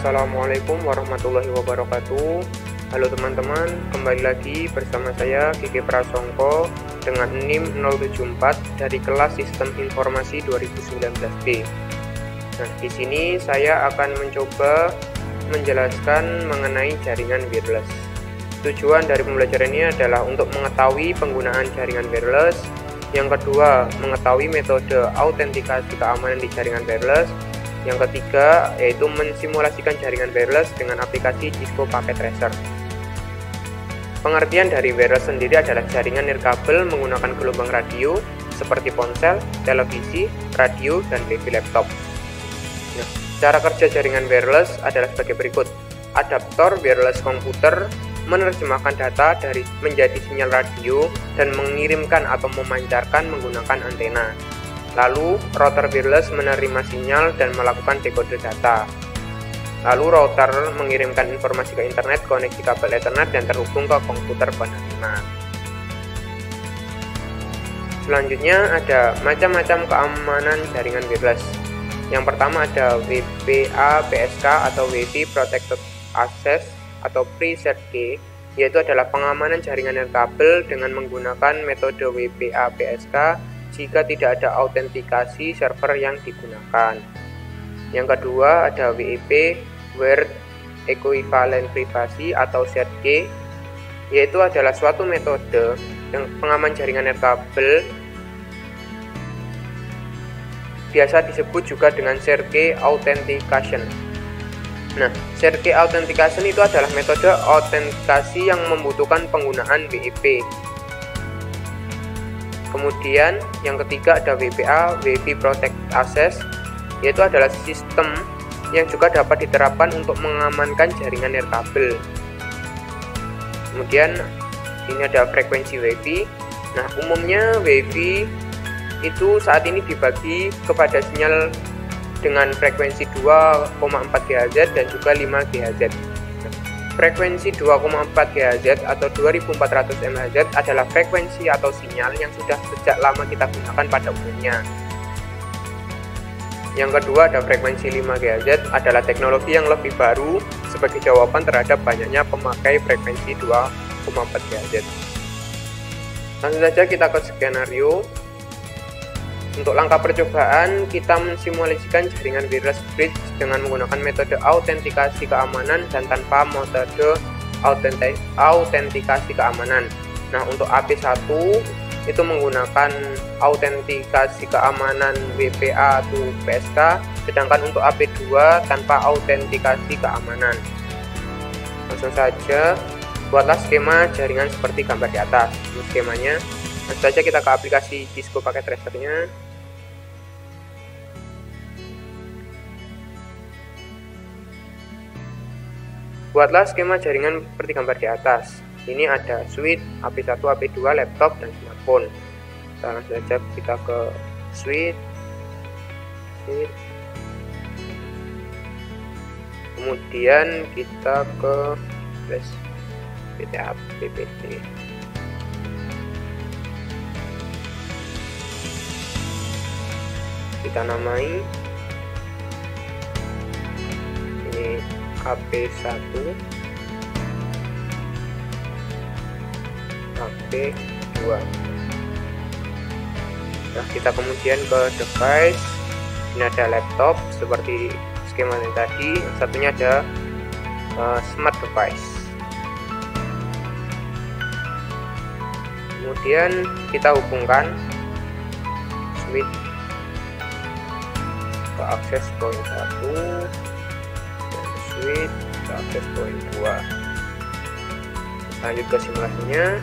Assalamualaikum warahmatullahi wabarakatuh. Halo teman-teman, kembali lagi bersama saya Kiki Prasongko dengan NIM 074 dari kelas Sistem Informasi 2019B. Nah, di sini saya akan mencoba menjelaskan mengenai jaringan wireless. Tujuan dari pembelajaran ini adalah untuk mengetahui penggunaan jaringan wireless. Yang kedua, mengetahui metode autentikasi keamanan di jaringan wireless. Yang ketiga, yaitu mensimulasikan jaringan wireless dengan aplikasi Cisco Packet Tracer. Pengertian dari wireless sendiri adalah jaringan nirkabel menggunakan gelombang radio seperti ponsel, televisi, radio, dan wifi laptop. Nah, cara kerja jaringan wireless adalah sebagai berikut. Adaptor wireless komputer menerjemahkan data dari menjadi sinyal radio dan mengirimkan atau memancarkan menggunakan antena. Lalu, router wireless menerima sinyal dan melakukan dekode data. Lalu, router mengirimkan informasi ke internet, koneksi kabel Ethernet, dan terhubung ke komputer penerima. Selanjutnya, ada macam-macam keamanan jaringan wireless. Yang pertama ada WPA-PSK atau Wi-Fi Protected Access atau PRI-ZG, yaitu adalah pengamanan jaringan nirkabel dengan menggunakan metode WPA-PSK jika tidak ada autentikasi server yang digunakan. Yang kedua ada WEP Word Equivalent Privacy atau ZG, yaitu adalah suatu metode yang pengaman jaringan nirkabel, biasa disebut juga dengan Zero-Key Authentication. Nah, Zero-Key Authentication itu adalah metode autentikasi yang membutuhkan penggunaan WEP. Kemudian yang ketiga ada WPA, Wi-Fi Protected Access, yaitu adalah sistem yang juga dapat diterapkan untuk mengamankan jaringan nirkabel. Kemudian ini ada frekuensi Wi-Fi. Nah, umumnya Wi-Fi itu saat ini dibagi kepada sinyal dengan frekuensi 2,4 GHz dan juga 5 GHz. Frekuensi 2,4 GHz atau 2400 MHz adalah frekuensi atau sinyal yang sudah sejak lama kita gunakan pada umumnya. Yang kedua ada frekuensi 5 GHz adalah teknologi yang lebih baru sebagai jawaban terhadap banyaknya pemakai frekuensi 2,4 GHz. Langsung saja kita ke skenario. Untuk langkah percobaan, kita mensimulasikan jaringan wireless bridge dengan menggunakan metode autentikasi keamanan dan tanpa metode autentikasi keamanan. Nah, untuk AP1 itu menggunakan autentikasi keamanan WPA atau PSK, sedangkan untuk AP2 tanpa autentikasi keamanan. Langsung saja, buatlah skema jaringan seperti gambar di atas. Ini skemanya. Langsung saja kita ke aplikasi Cisco Packet Tracer-nya. Buatlah skema jaringan seperti gambar di atas. Ini ada switch, AP1, AP2, laptop, dan smartphone. Langsung saja kita ke switch. Kemudian kita ke flash PPT. Kita namai ini AP1, AP2. Nah, kita kemudian ke device. Ini ada laptop seperti skema yang tadi. Yang satunya ada smart device. Kemudian kita hubungkan switch ke akses point 1 dan switch ke akses point 2. Lanjut ke simulasinya.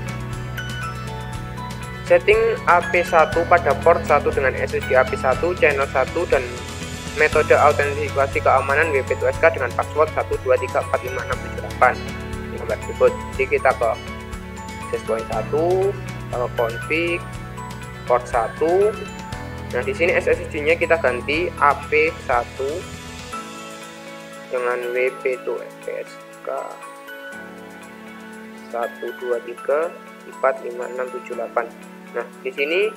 Setting AP1 pada port 1 dengan SSD AP1 channel 1 dan metode autentikasi keamanan WP2SK dengan password 123456778 di gambar berikut. Jadi kita ke akses point 1, kita ke config port 1. Nah, di sini SSD-nya kita ganti AP1 dengan WP2SK 123456778. Nah, di sini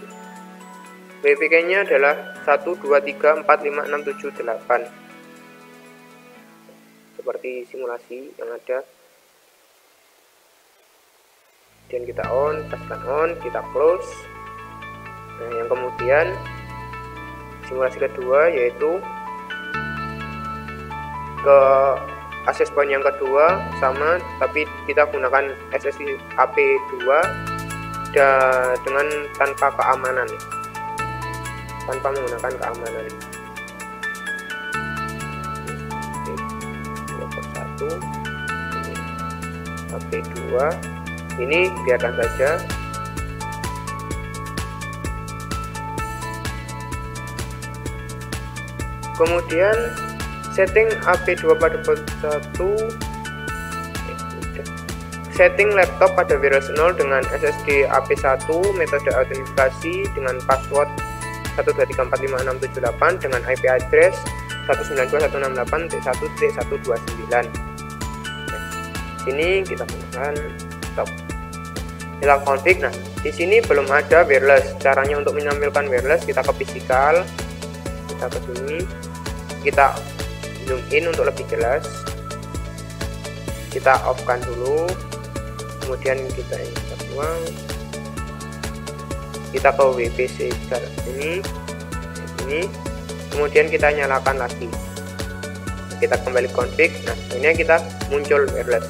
WPK-nya adalah 123456778. seperti simulasi yang ada. Dan kita on, pastikan on, kita close. Nah, yang kemudian simulasi kedua yaitu ke access point yang kedua sama, tapi kita gunakan SSD AP2 dan dengan tanpa keamanan, tanpa menggunakan keamanan. Oke, 1 AP2 ini biarkan saja. Kemudian setting AP2 pada port 1, setting laptop pada virus 0 dengan SSD AP1, metode autentikasi dengan password 123456678 dengan IP address 192.168.1.129. Nah, sini kita gunakan stop. Kita config. Nah, di sini belum ada wireless. Caranya untuk menampilkan wireless, kita ke physical, kita ke sini, kita zoom in untuk lebih jelas, kita off kan dulu, kemudian kita buang, kita ke WPC ini, kemudian kita nyalakan lagi, kita kembali config. Nah, ini kita muncul wireless.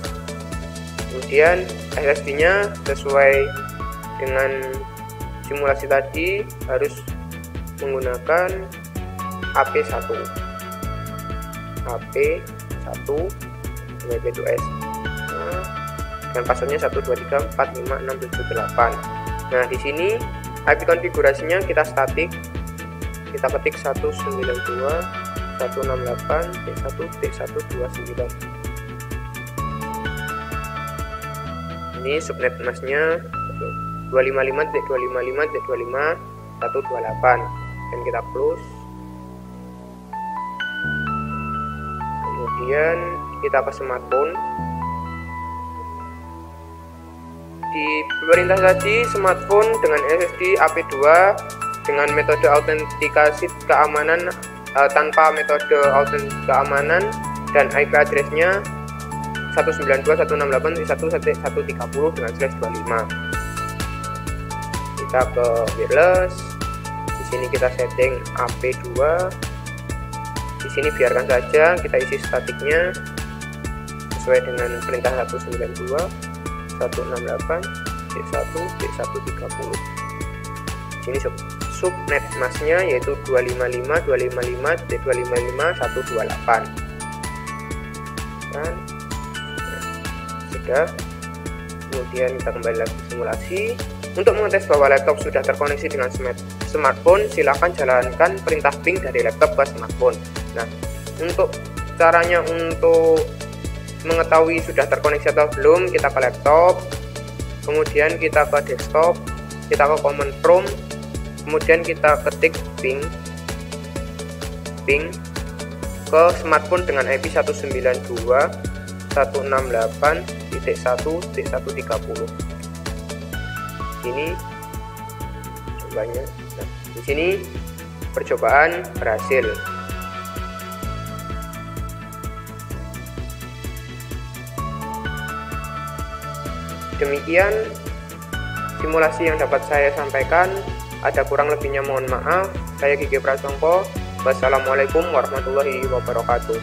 Kemudian SSD nya sesuai dengan simulasi tadi harus menggunakan AP1 WP2S, dan passwordnya 123456678. Nah, di sini IP konfigurasinya kita statik, kita ketik 192.168.1.129. Ini subnet masnya 255.255.25128, dan kita close. Kemudian kita ke smartphone. Di perintah tadi smartphone dengan SSD AP2 dengan metode autentikasi keamanan tanpa metode autentikasi keamanan dan IP addressnya 192.168.1.130 dengan /25. Kita ke wireless. Di sini kita setting AP2. Di sini biarkan saja, kita isi statiknya sesuai dengan perintah 192.168.1.130. Sini subnet masnya yaitu 255.255.255.128. Dan sudah. Kemudian kita kembali lagi ke simulasi. Untuk mengetes bahwa laptop sudah terkoneksi dengan smartphone, silakan jalankan perintah ping dari laptop ke smartphone. Nah, untuk caranya untuk mengetahui sudah terkoneksi atau belum, kita ke laptop, kemudian kita ke desktop, kita ke command prompt, kemudian kita ketik ping ke smartphone dengan IP 192.168.1.130. Ini cobanya. Nah, di sini percobaan berhasil. Demikian simulasi yang dapat saya sampaikan. Ada kurang lebihnya mohon maaf. Saya Kiki Prasongko. Wassalamualaikum warahmatullahi wabarakatuh.